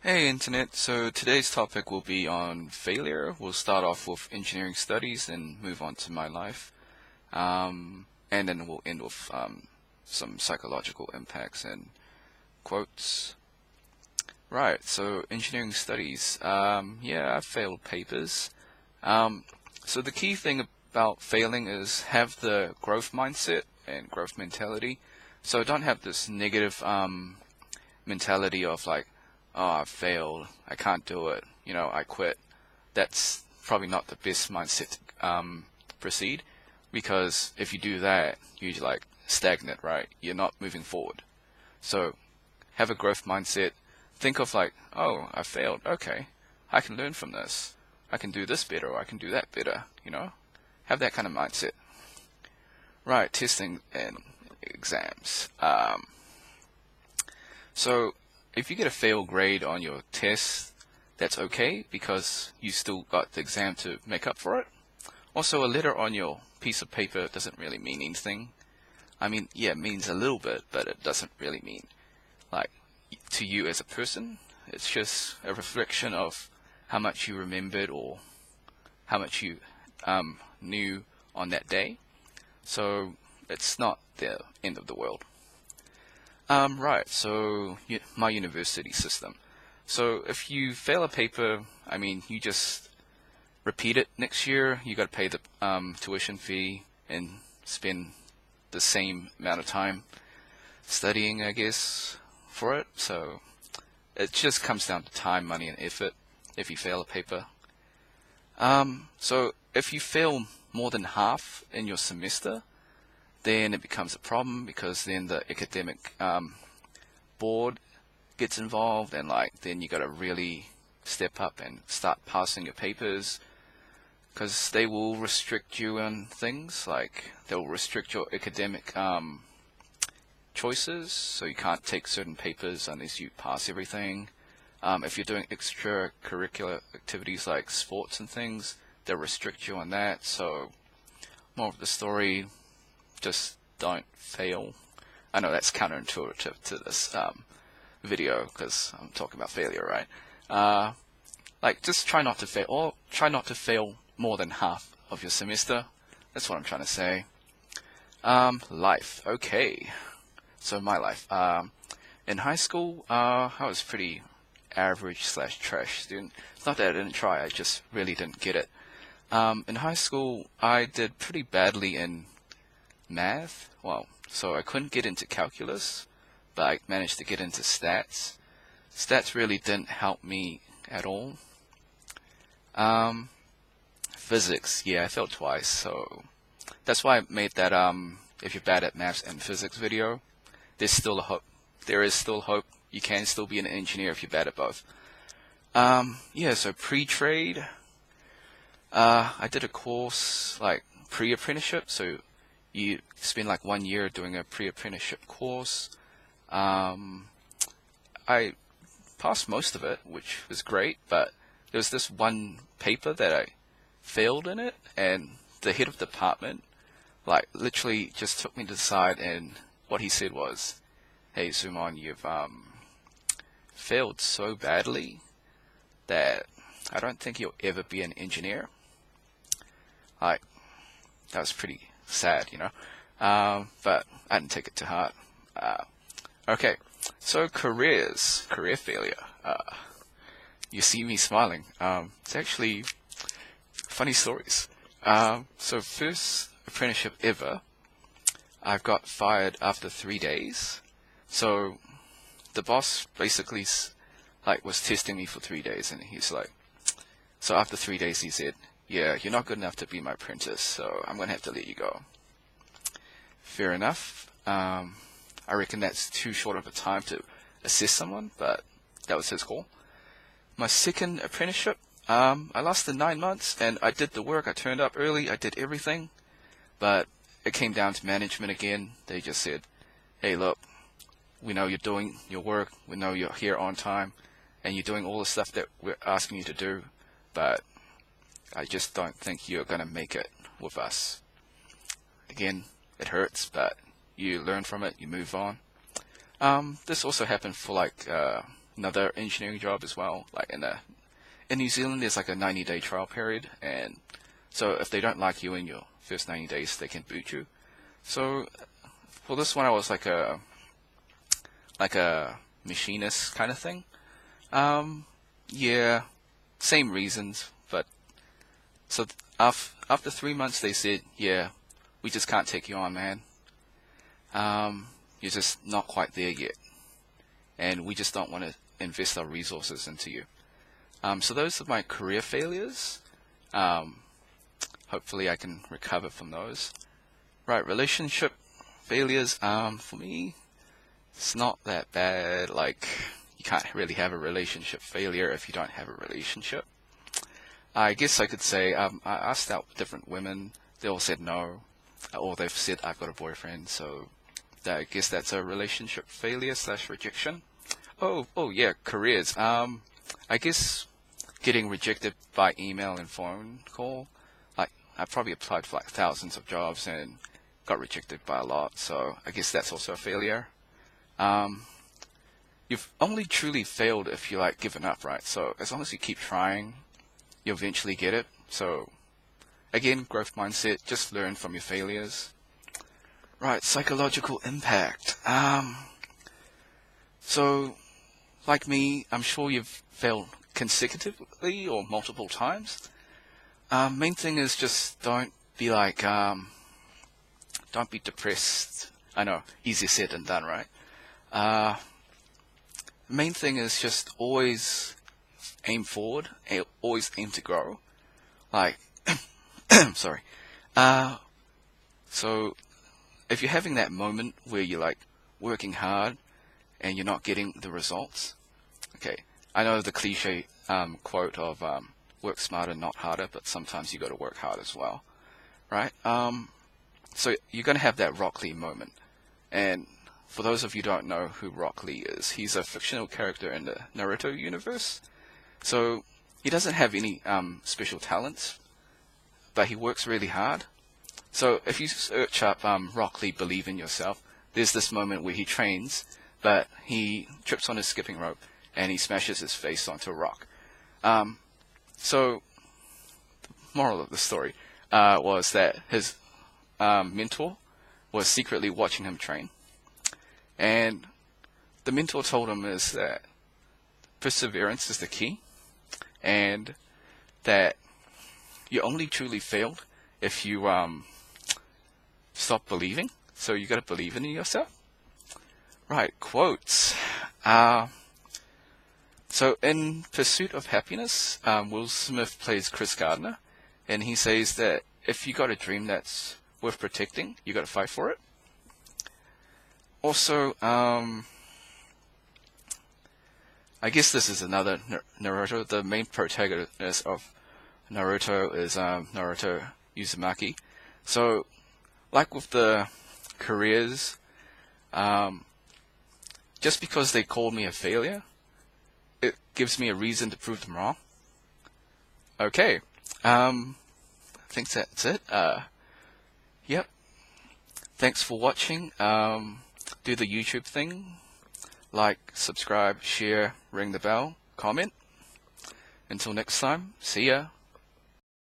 Hey Internet, so today's topic will be on failure. We'll start off with engineering studies and move on to my life. And then we'll end with some psychological impacts and quotes. Right, so engineering studies. Yeah, I've failed papers. So the key thing about failing is have the growth mindset and growth mentality. So don't have this negative mentality of like, oh, I failed, I can't do it, I quit. That's probably not the best mindset to proceed, because if you do that, you're like stagnant, right? You're not moving forward. So have a growth mindset. Think of like, oh, I failed. Okay, I can learn from this. I can do this better, or I can do that better. Have that kind of mindset. Right, testing and exams. So if you get a fail grade on your test, that's okay because you still got the exam to make up for it. Also, a letter on your piece of paper doesn't really mean anything. I mean, yeah, it means a little bit, but it doesn't really mean like to you as a person. It's just a reflection of how much you remembered or how much you knew on that day. So it's not the end of the world. Right, so my university system. So if you fail a paper, I mean, you just repeat it next year. You got to pay the tuition fee and spend the same amount of time studying, I guess, for it. So it just comes down to time, money, and effort if you fail a paper. So if you fail more than half in your semester, then it becomes a problem because then the academic board gets involved, and like then you got to really step up and start passing your papers because they will restrict you on things like they'll restrict your academic choices, so you can't take certain papers unless you pass everything. If you're doing extracurricular activities like sports and things, they'll restrict you on that. So more of the story, just don't fail. I know that's counterintuitive to this video because I'm talking about failure, right? Like, just try not to fail, or try not to fail more than half of your semester. That's what I'm trying to say. Life. Okay. So my life. In high school, I was pretty average slash trash student. It's not that I didn't try, I just really didn't get it. In high school, I did pretty badly in math. Well, so I couldn't get into calculus, but I managed to get into stats. Stats really didn't help me at all. Physics, yeah, I failed twice, so that's why I made that if you're bad at maths and physics video, there's still a hope. There is still hope. You can still be an engineer if you're bad at both. Yeah, so pre-trade, I did a course like pre-apprenticeship, so you spend like 1 year doing a pre-apprenticeship course. I passed most of it, which was great, but there was this one paper that I failed in it, and the head of the department, like, literally just took me to the side, and what he said was, "Hey, Suman, you've failed so badly that I don't think you'll ever be an engineer." Like, that was pretty sad. But I didn't take it to heart. Okay, so career failure. You see me smiling. It's actually funny stories. So first apprenticeship ever, I've got fired after 3 days. So the boss basically like was testing me for 3 days, and he's like, so after 3 days he said, "Yeah, you're not good enough to be my apprentice, so I'm gonna have to let you go." Fair enough. I reckon that's too short of a time to assess someone, but that was his call. My second apprenticeship, I lasted 9 months, and I did the work. I turned up early. I did everything, but it came down to management again. They just said, "Hey, look, we know you're doing your work. We know you're here on time, and you're doing all the stuff that we're asking you to do, but I just don't think you're gonna make it with us." Again, it hurts, but you learn from it, you move on. This also happened for like another engineering job as well. Like in New Zealand, there's like a 90-day trial period, and so if they don't like you in your first 90 days, they can boot you. So for this one, I was like a machinist kind of thing. Yeah, same reasons, but so after 3 months, they said, yeah, we just can't take you on, man. You're just not quite there yet, and we just don't want to invest our resources into you. So those are my career failures. Hopefully I can recover from those. Right, relationship failures, for me, it's not that bad. Like, you can't really have a relationship failure if you don't have a relationship. I guess I could say, I asked out different women, they all said no, or they've said I've got a boyfriend, so I guess that's a relationship failure / rejection. Oh yeah, careers. I guess getting rejected by email and phone call. Like, I probably applied for like thousands of jobs and got rejected by a lot, so I guess that's also a failure. You've only truly failed if you like given up, right? So as long as you keep trying, you'll eventually get it. So again, growth mindset, just learn from your failures. Right, psychological impact. So like me, I'm sure you've failed consecutively or multiple times. Main thing is just don't be like, don't be depressed. I know, easier said than done, right? Main thing is just always aim forward, always aim to grow. Like, sorry. So if you're having that moment where you're like working hard and you're not getting the results, okay, I know the cliche quote of work smarter, not harder, but sometimes you got to work hard as well, right? So you're going to have that Rock Lee moment. And for those of you who don't know who Rock Lee is, he's a fictional character in the Naruto universe. So he doesn't have any special talents, but he works really hard. So if you search up Rock Lee Believe in Yourself, there's this moment where he trains, but he trips on his skipping rope and he smashes his face onto a rock. So the moral of the story was that his mentor was secretly watching him train. And the mentor told him is that perseverance is the key, and that you only truly failed if you stop believing. So you got to believe in yourself. Right, quotes. So in Pursuit of Happiness, Will Smith plays Chris Gardner, and he says that if you got a dream that's worth protecting, you got to fight for it. Also, I guess this is another Naruto. The main protagonist of Naruto is Naruto Uzumaki. So, like with the careers, just because they called me a failure, it gives me a reason to prove them wrong. Okay, I think that's it. Yep. Thanks for watching. Do the YouTube thing. Like, subscribe, share, ring the bell, comment. Until next time, see ya.